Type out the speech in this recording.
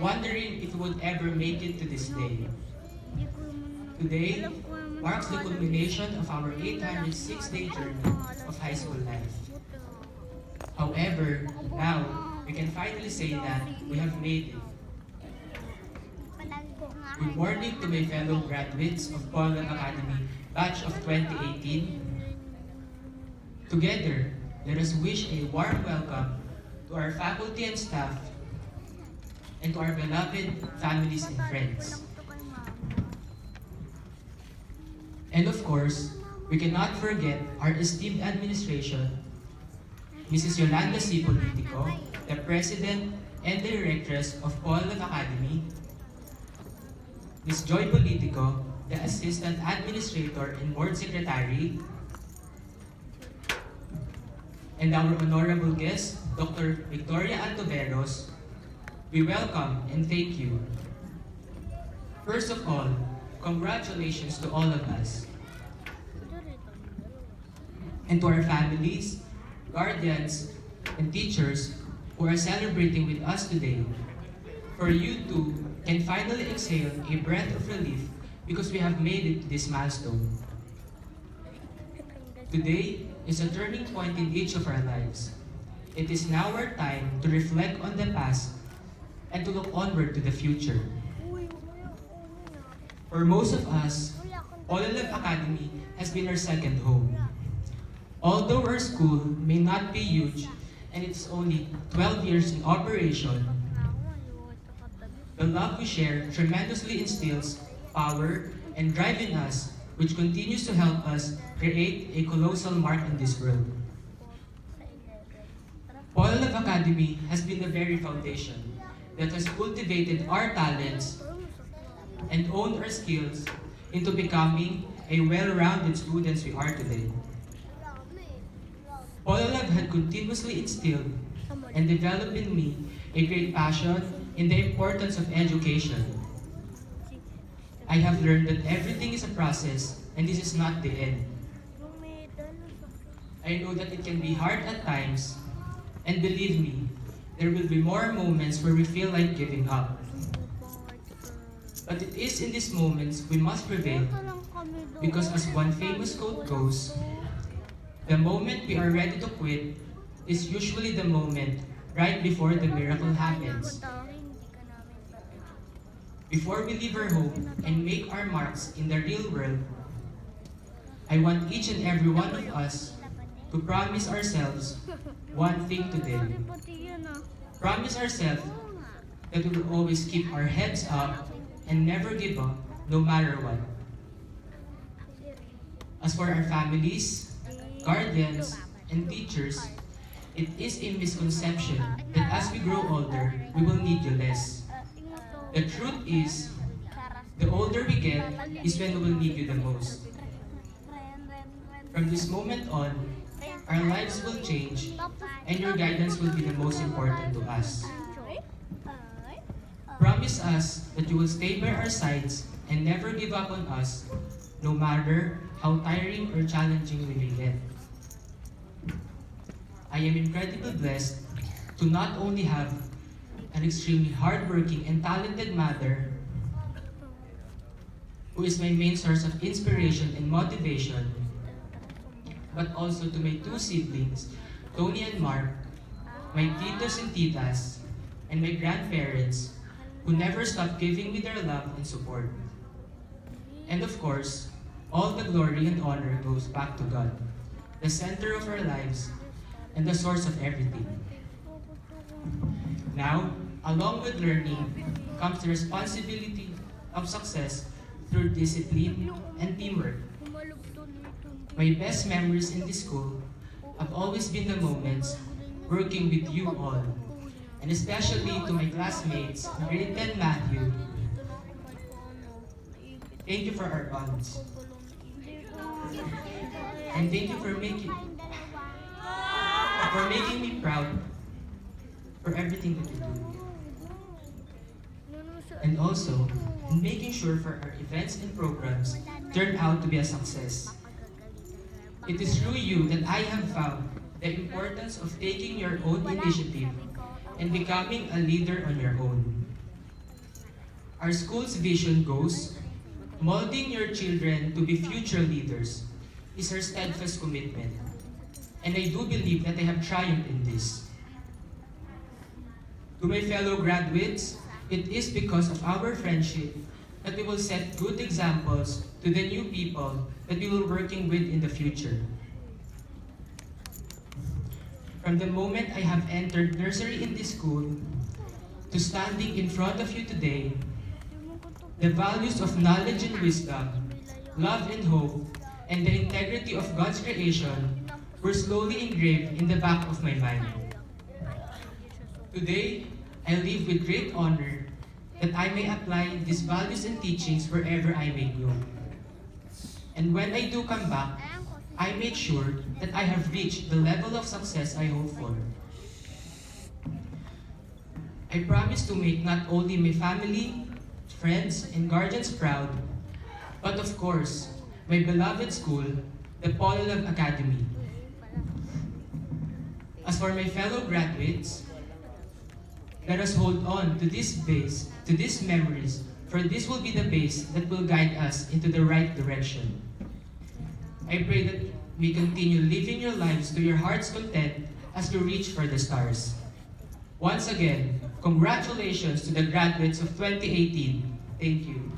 wondering if we would ever make it to this day. Today marks the culmination of our 806-day journey of high school life. However, now we can finally say that we have made it. Good morning to my fellow graduates of Paul Academy Batch of 2018. Together, let us wish a warm welcome to our faculty and staff and to our beloved families and friends. And of course, we cannot forget our esteemed administration, Mrs. Yolanda C. Politico, the President and Directress of Paul Academy, Ms. Joy Politico, the Assistant Administrator and Board Secretary, and our honorable guest, Dr. Victoria Antoveros. We welcome and thank you. First of all, congratulations to all of us. And to our families, guardians, and teachers who are celebrating with us today. For you too can finally exhale a breath of relief because we have made it to this milestone. Today is a turning point in each of our lives. It is now our time to reflect on the past and to look onward to the future. For most of us, Paul Academy has been our second home. Although our school may not be huge and it's only 12 years in operation, the love we share tremendously instills power and drive in us, which continues to help us create a colossal mark in this world. Paul Academy has been the very foundation that has cultivated our talents and honed our skills into becoming a well-rounded students we are today. Paul had continuously instilled and developed in me a great passion in the importance of education. I have learned that everything is a process and this is not the end. I know that it can be hard at times, and believe me, there will be more moments where we feel like giving up. But it is in these moments we must prevail, because as one famous quote goes, the moment we are ready to quit is usually the moment right before the miracle happens. Before we leave our home and make our marks in the real world, I want each and every one of us to promise ourselves one thing today. Promise ourselves that we will always keep our heads up and never give up, no matter what. As for our families, guardians, and teachers, it is a misconception that as we grow older, we will need you less. The truth is, the older we get is when we will need you the most. From this moment on, our lives will change and your guidance will be the most important to us. Promise us that you will stay by our sides and never give up on us, no matter how tiring or challenging we may get. I am incredibly blessed to not only have an extremely hardworking and talented mother who is my main source of inspiration and motivation, but also to my two siblings, Tony and Mark, my titos and titas, and my grandparents who never stop giving me their love and support. And of course, all the glory and honor goes back to God, the center of our lives and the source of everything. Now, along with learning comes the responsibility of success through discipline and teamwork. My best memories in this school have always been the moments working with you all, and especially to my classmates, grade 10 Matthew. Thank you for our bonds. And thank you for making me proud for everything that you do. And also, in making sure for our events and programs turn out to be a success. It is through you that I have found the importance of taking your own initiative and becoming a leader on your own. Our school's vision goes, molding your children to be future leaders is her steadfast commitment. And I do believe that I have triumphed in this. To my fellow graduates, it is because of our friendship that we will set good examples to the new people that we will be working with in the future. From the moment I have entered nursery in this school to standing in front of you today, the values of knowledge and wisdom, love and hope, and the integrity of God's creation were slowly engraved in the back of my mind. Today, I live with great honor that I may apply these values and teachings wherever I may go. And when I do come back, I make sure that I have reached the level of success I hope for. I promise to make not only my family, friends, and guardians proud, but of course, my beloved school, the Polylab Academy. As for my fellow graduates, let us hold on to this base, to these memories, for this will be the base that will guide us into the right direction. I pray that we continue living your lives to your heart's content as we reach for the stars. Once again, congratulations to the graduates of 2018. Thank you.